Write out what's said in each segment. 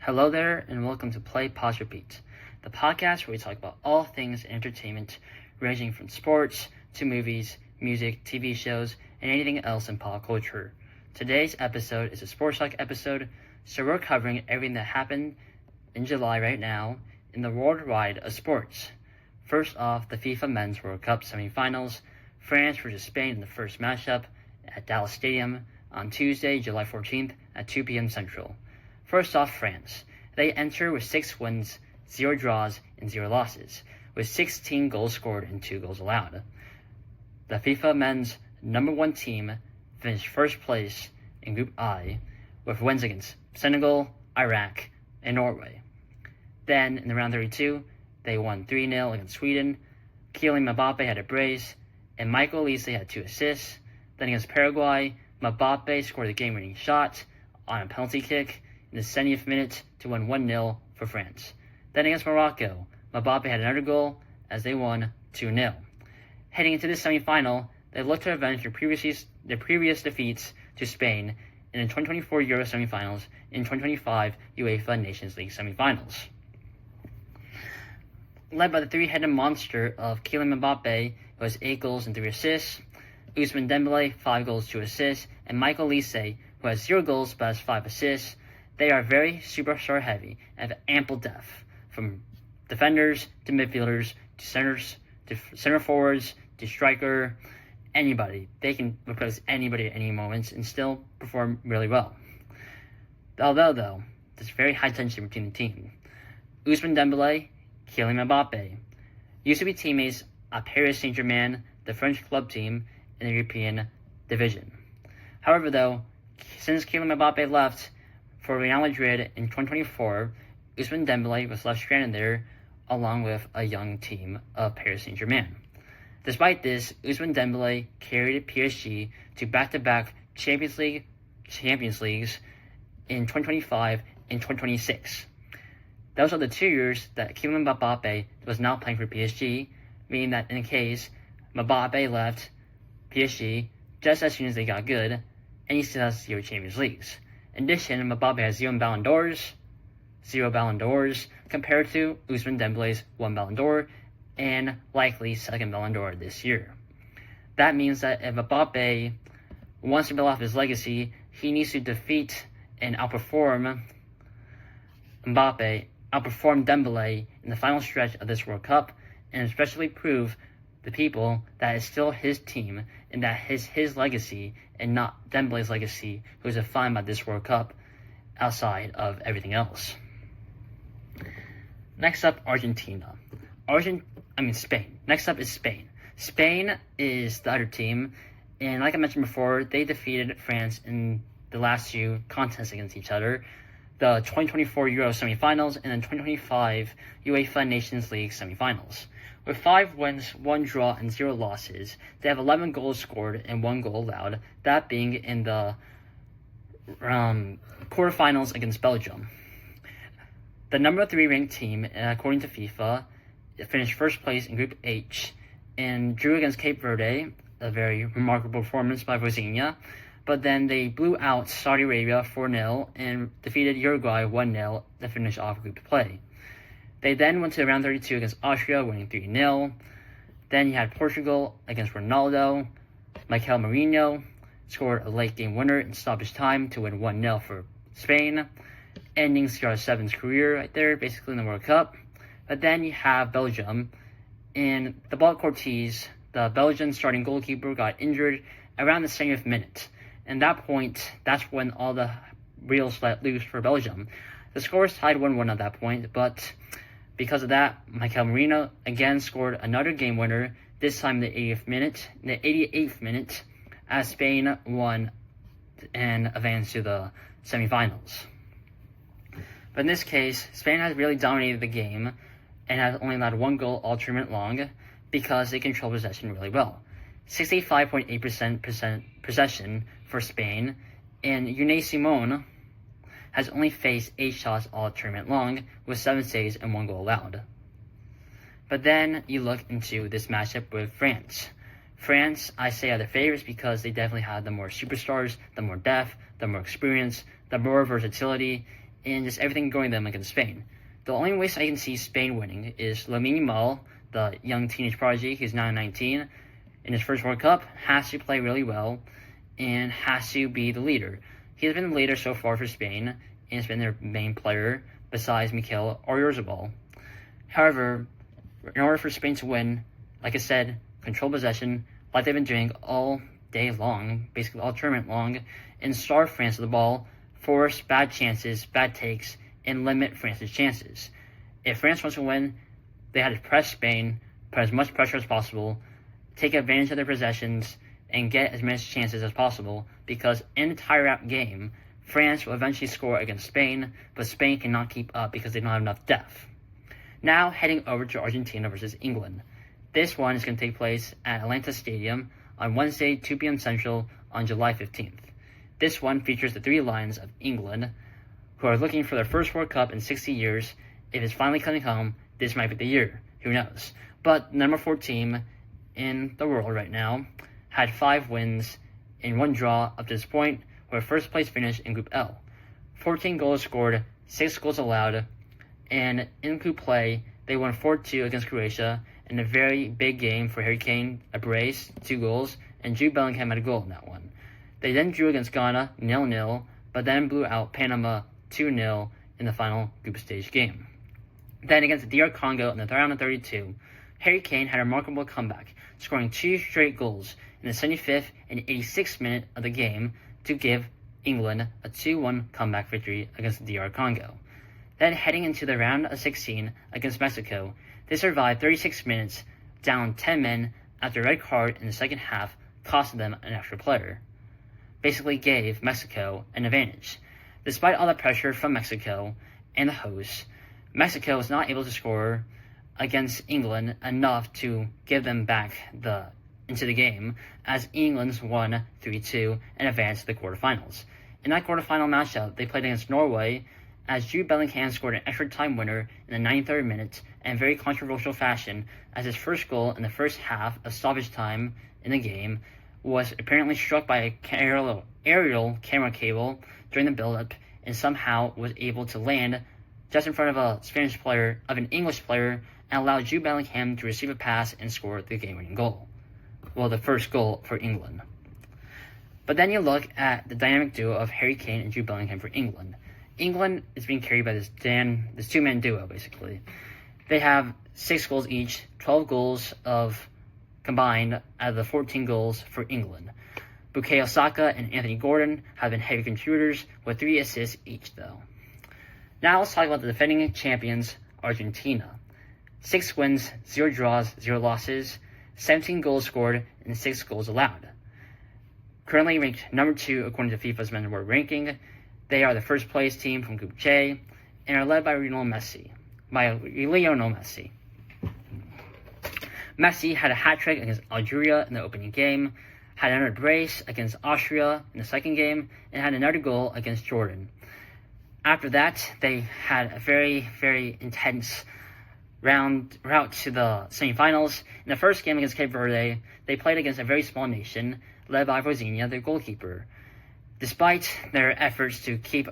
Hello there, and welcome to Play, Pause, Repeat, the podcast where we talk about all things entertainment, ranging from sports to movies, music, TV shows, and anything else in pop culture. Today's episode is a sports talk episode, so we're covering everything that happened in July right now in the worldwide of sports. First off, the FIFA Men's World Cup Semifinals, France versus Spain in the first matchup at Dallas Stadium on Tuesday, July 14th at 2 p.m. Central. First off, France. They enter with 6 wins, 0 draws, and 0 losses, with 16 goals scored and 2 goals allowed. The FIFA Men's number 1 team finished first place in Group I with wins against Senegal, Iraq, and Norway. Then, in the round 32, they won 3-0 against Sweden. Kylian Mbappe had a brace, and Michael Olise had 2 assists. Then against Paraguay, Mbappe scored the game-winning shot on a penalty kick in the 70th minute to win 1-0 for France. Then against Morocco, Mbappe had another goal as they won 2-0. Heading into this semifinal, they look to avenge their previous defeats to Spain in the 2024 Euro semifinals and 2025 UEFA Nations League semifinals. Led by the three-headed monster of Kylian Mbappe, who has 8 goals and 3 assists, Ousmane Dembele, 5 goals, 2 assists, and Michael Olise, who has 0 goals but has 5 assists. They are very superstar heavy and have ample depth, from defenders to midfielders to centers to center forwards to striker, anybody. They can replace anybody at any moment and still perform really well. Although, there's very high tension between the team. Ousmane Dembele, Kylian Mbappe used to be teammates at Paris Saint-Germain, the French club team in the European division. However, though, since Kylian Mbappe left for Real Madrid in 2024, Ousmane Dembele was left stranded there along with a young team of Paris Saint-Germain. Despite this, Ousmane Dembele carried PSG to back-to-back Champions Leagues in 2025 and 2026. Those are the 2 years that Kylian Mbappe was not playing for PSG, meaning that in case Mbappe left PSG just as soon as they got good, and he still has 0 Champions Leagues. In addition, Mbappe has 0 Ballon d'Ors, compared to Ousmane Dembele's 1 Ballon d'Or, and likely 2nd Ballon d'Or this year. That means that if Mbappe wants to build off his legacy, he needs to defeat and outperform Dembele in the final stretch of this World Cup, and especially prove the people that it's still his team and that his legacy and not Dembele's legacy, who is defined by this World Cup outside of everything else. Next up, Argentina. Spain. Next up is Spain. Spain is the other team, and like I mentioned before, they defeated France in the last 2 contests against each other, the 2024 Euro semifinals and the 2025 UEFA Nations League semifinals. With 5 wins, 1 draw, and 0 losses, they have 11 goals scored and 1 goal allowed, that being in the quarterfinals against Belgium. The number 3 ranked team, according to FIFA, finished first place in Group H and drew against Cape Verde, a very remarkable performance by Vozinha, but then they blew out Saudi Arabia 4-0 and defeated Uruguay 1-0 to finish off group play. They then went to round 32 against Austria, winning 3-0. Then you had Portugal against Ronaldo. Mikel Merino scored a late-game winner in stoppage time to win 1-0 for Spain, ending CR7's career right there, basically in the World Cup. But then you have Belgium, and the Thibaut Courtois, the Belgian starting goalkeeper, got injured around the 70th minute. And that point, that's when all the wheels let loose for Belgium. The score was tied 1-1 at that point, but because of that, Mikel Merino again scored another game winner, this time in the 88th minute, as Spain won and advanced to the semifinals. But in this case, Spain has really dominated the game and has only allowed 1 goal all tournament long because they control possession really well. 65.8% possession for Spain, and Unai Simon has only faced 8 shots all tournament long, with 7 saves and 1 goal allowed. But then you look into this matchup with France. France, I say, are the favorites because they definitely have the more superstars, the more depth, the more experience, the more versatility, and just everything going them against Spain. The only way I can see Spain winning is Lamine Yamal, the young teenage prodigy, he's now 19, in his first World Cup, has to play really well and has to be the leader. He has been the leader so far for Spain and has been their main player besides Mikel Oyarzabal. However, in order for Spain to win, like I said, control possession like they've been doing all day long, basically all tournament long, and starve France with the ball, force bad chances, bad takes, and limit France's chances. If France wants to win, they had to press Spain, put as much pressure as possible, take advantage of their possessions, and get as many chances as possible, because in the tie-out game, France will eventually score against Spain, but Spain cannot keep up because they don't have enough depth. Now heading over to Argentina versus England. This one is going to take place at Atlanta Stadium on Wednesday, 2 p.m. Central on July 15th. This one features the three lions of England, who are looking for their first World Cup in 60 years. If it's finally coming home, this might be the year. Who knows? But the number 4 team in the world right now had 5 wins and 1 draw up to this point, with a first place finish in Group L. 14 goals scored, 6 goals allowed, and in group play, they won 4-2 against Croatia in a very big game for Harry Kane, a brace, 2 goals, and Jude Bellingham had a goal in that one. They then drew against Ghana 0-0, but then blew out Panama 2-0 in the final group stage game. Then against the DR Congo in the round of 32, Harry Kane had a remarkable comeback, scoring 2 straight goals in the 75th and 86th minute of the game to give England a 2-1 comeback victory against the DR Congo. Then heading into the round of 16 against Mexico, they survived 36 minutes, down 10 men after a red card in the second half costed them an extra player. Basically gave Mexico an advantage. Despite all the pressure from Mexico and the hosts, Mexico was not able to score against England enough to give them back into the game, as England won 3-2 and advanced to the quarterfinals. In that quarterfinal matchup, they played against Norway, as Jude Bellingham scored an extra time winner in the 93rd minute in very controversial fashion, as his first goal in the first half of stoppage time in the game was apparently struck by a aerial camera cable during the build-up and somehow was able to land just in front of an English player, and allowed Jude Bellingham to receive a pass and score the game-winning goal. Well, the first goal for England. But then you look at the dynamic duo of Harry Kane and Jude Bellingham for England. England is being carried by this two-man duo, basically. They have 6 goals each, 12 goals of combined out of the 14 goals for England. Bukayo Saka and Anthony Gordon have been heavy contributors with 3 assists each, though. Now let's talk about the defending champions, Argentina. 6 wins, 0 draws, 0 losses, 17 goals scored, and 6 goals allowed. Currently ranked number 2 according to FIFA's men's world ranking, they are the first place team from Group J and are led by Lionel Messi. Messi had a hat-trick against Algeria in the opening game, had another brace against Austria in the second game, and had another goal against Jordan. After that, they had a very, very intense route to the semifinals. In the first game against Cape Verde, they played against a very small nation, led by Vozinha, their goalkeeper. Despite their efforts to keep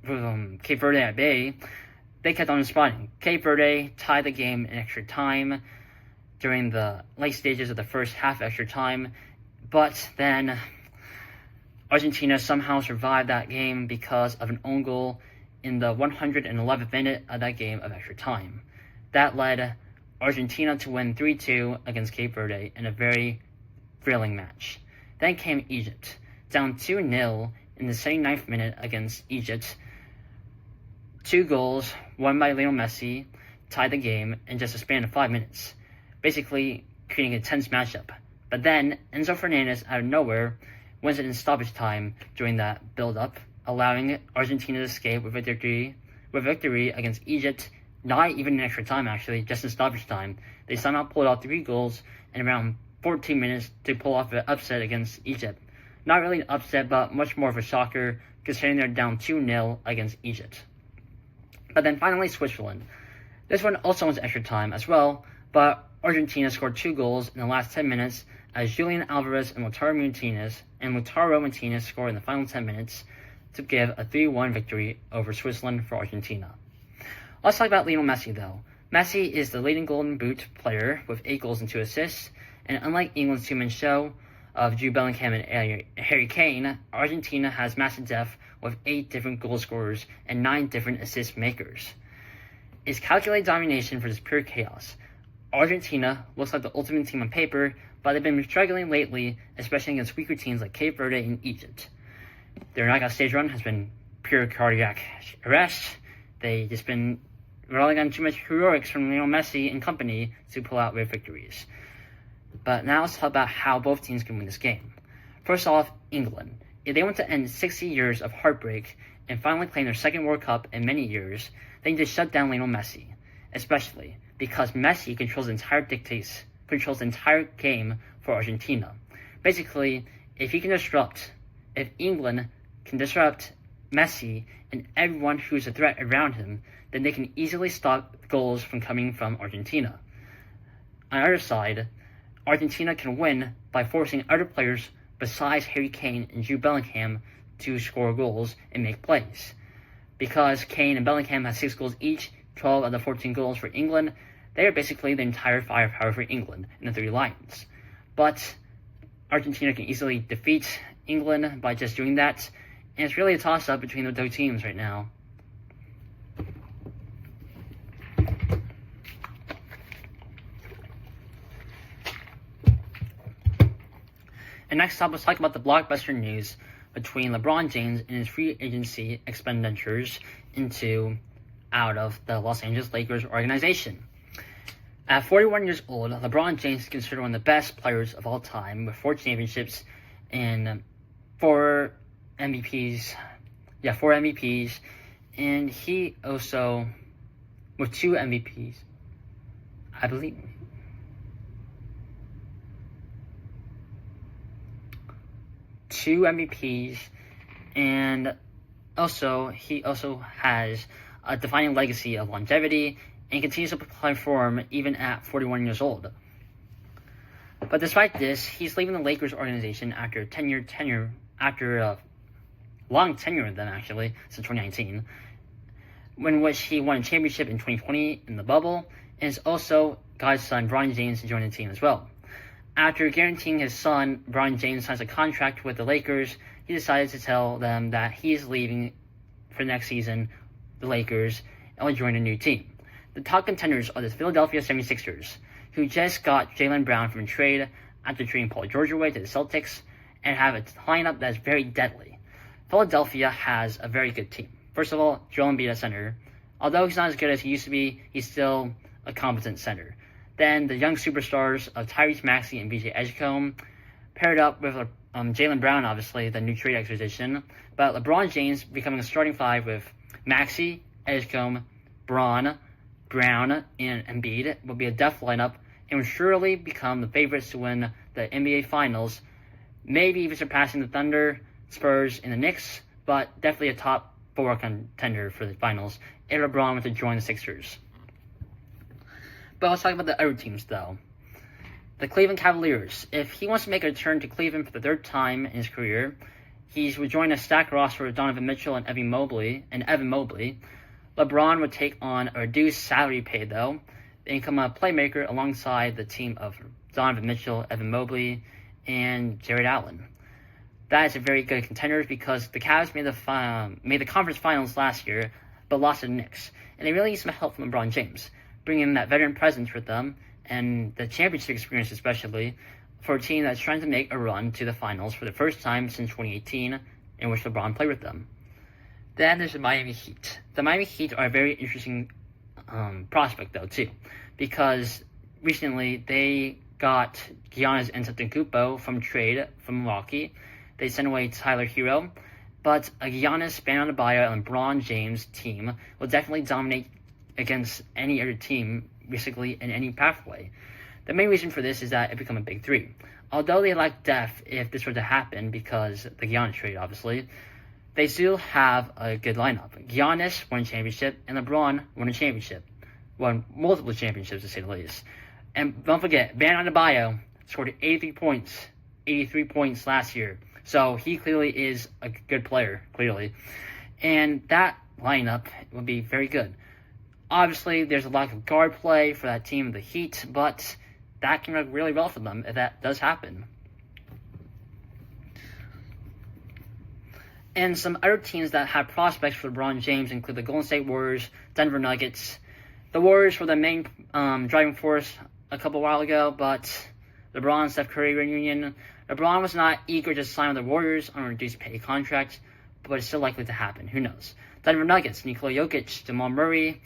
Cape Verde at bay, they kept on responding. Cape Verde tied the game in extra time during the late stages of the first half extra time, but then Argentina somehow survived that game because of an own goal in the 111th minute of that game of extra time. That led Argentina to win 3-2 against Cape Verde in a very thrilling match. Then came Egypt, down 2-0 in the 79th minute against Egypt. 2 goals, one by Lionel Messi, tied the game in just a span of 5 minutes, basically creating a tense matchup. But then Enzo Fernandez out of nowhere wins it in stoppage time during that build-up, allowing Argentina to escape with victory against Egypt, not even in extra time actually, just in stoppage time. They somehow pulled out 3 goals in around 14 minutes to pull off an upset against Egypt. Not really an upset, but much more of a shocker, considering they're down 2-0 against Egypt. But then finally Switzerland. This one also went to extra time as well, but Argentina scored 2 goals in the last 10 minutes as Julian Alvarez and Lautaro Martinez scored in the final 10 minutes to give a 3-1 victory over Switzerland for Argentina. Let's talk about Lionel Messi, though. Messi is the leading Golden Boot player with 8 goals and 2 assists, and unlike England's two-man show of Jude Bellingham and Harry Kane, Argentina has massive depth with 8 different goal scorers and 9 different assist makers. It's calculated domination versus pure chaos. Argentina looks like the ultimate team on paper, but they've been struggling lately, especially against weaker teams like Cape Verde and Egypt. Their knockout stage run has been pure cardiac arrest. They've just been relying on too much heroics from Lionel Messi and company to pull out their victories. But now let's talk about how both teams can win this game. First off, England. If they want to end 60 years of heartbreak and finally claim their second World Cup in many years, they need to shut down Lionel Messi, especially because Messi controls the entire game for Argentina. Basically, if England can disrupt Messi and everyone who's a threat around him, then they can easily stop goals from coming from Argentina. On the other side, Argentina can win by forcing other players besides Harry Kane and Jude Bellingham to score goals and make plays. Because Kane and Bellingham have 6 goals each, 12 of the 14 goals for England, they are basically the entire firepower for England in the 3 lions. But Argentina can easily defeat England by just doing that, and it's really a toss-up between the 2 teams right now. And next up, let's talk about the blockbuster news between LeBron James and his free agency expenditures out of the Los Angeles Lakers organization. At 41 years old, LeBron James is considered one of the best players of all time with 4 championships and 4 MVPs. Yeah, 4 MVPs. And he also, with 2 MVPs, I believe. 2 MVPs, and he also has a defining legacy of longevity and continues to perform even at 41 years old. But despite this, he's leaving the Lakers organization after a long tenure with them actually, since 2019, in which he won a championship in 2020 in the bubble, and is also got his son Brayden James to join the team as well. After guaranteeing his son, Brayden James, signs a contract with the Lakers, he decided to tell them that he is leaving for next season, the Lakers, and will join a new team. The top contenders are the Philadelphia 76ers, who just got Jaylen Brown from a trade after trading Paul George away to the Celtics, and have a lineup that is very deadly. Philadelphia has a very good team. First of all, Joel Embiid at center. Although he's not as good as he used to be, he's still a competent center. Then the young superstars of Tyrese Maxey and BJ Edgecombe, paired up with Jaylen Brown, obviously, the new trade acquisition. But LeBron James becoming a starting 5 with Maxey, Edgecombe, Brown, and Embiid will be a depth lineup and will surely become the favorites to win the NBA Finals, maybe even surpassing the Thunder, Spurs, and the Knicks, but definitely a top 4 contender for the Finals if LeBron were to join the Sixers. But let's talk about the other teams, though. The Cleveland Cavaliers. If he wants to make a return to Cleveland for the 3rd time in his career, he would join a stacked roster of Donovan Mitchell and Evan Mobley. LeBron would take on a reduced salary pay, though, and become a playmaker alongside the team of Donovan Mitchell, Evan Mobley, and Jared Allen. That is a very good contender because the Cavs made the conference finals last year, but lost to the Knicks, and they really need some help from LeBron James, bringing that veteran presence with them and the championship experience especially for a team that's trying to make a run to the finals for the first time since 2018, in which LeBron played with them. Then there's the Miami Heat. The Miami Heat are a very interesting prospect, though, too, because recently they got Giannis Antetokounmpo from trade from Milwaukee. They sent away Tyler Hero, but a Giannis, Bam Adebayo, and LeBron James team will definitely dominate against any other team, basically in any pathway. The main reason for this is that it become a big 3. Although they lack depth if this were to happen, because the Giannis trade, obviously, they still have a good lineup. Giannis won a championship, and LeBron won a championship. Won multiple championships, to say the least. And don't forget, Bam Adebayo scored 83 points last year. So he clearly is a good player, clearly. And that lineup would be very good. Obviously, there's a lack of guard play for that team, the Heat, but that can work really well for them if that does happen. And some other teams that have prospects for LeBron James include the Golden State Warriors, Denver Nuggets. The Warriors were the main driving force a couple while ago, but LeBron and Steph Curry reunion. LeBron was not eager to sign with the Warriors on a reduced pay contract, but it's still likely to happen. Who knows? Denver Nuggets, Nikola Jokic, Jamal Murray,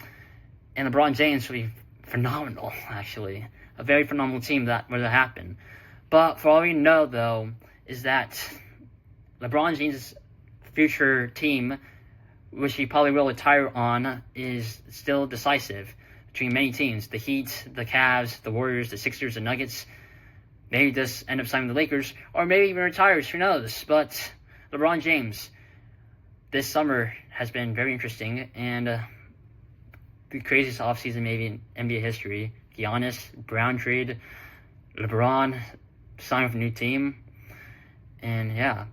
and LeBron James would be phenomenal, actually. A very phenomenal team that would happen. But for all we know, though, is that LeBron James' future team, which he probably will retire on, is still decisive between many teams. The Heat, the Cavs, the Warriors, the Sixers, the Nuggets. Maybe just end up signing the Lakers, or maybe even retires, who knows. But LeBron James, this summer has been very interesting, and the craziest offseason maybe in NBA history. Giannis, Brown trade, LeBron signing with a new team, and yeah.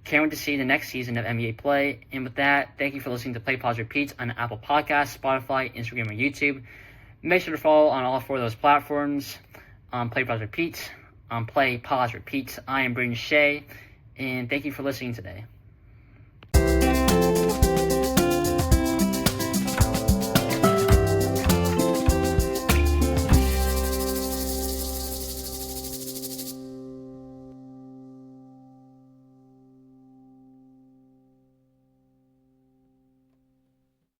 Can't wait to see the next season of NBA play. And with that, thank you for listening to Play, Pause, Repeat on Apple Podcasts, Spotify, Instagram, and YouTube. Make sure to follow on all 4 of those platforms. Play, Pause, Repeat. Play, Pause, Repeat. I am Brayden Shea, and thank you for listening today.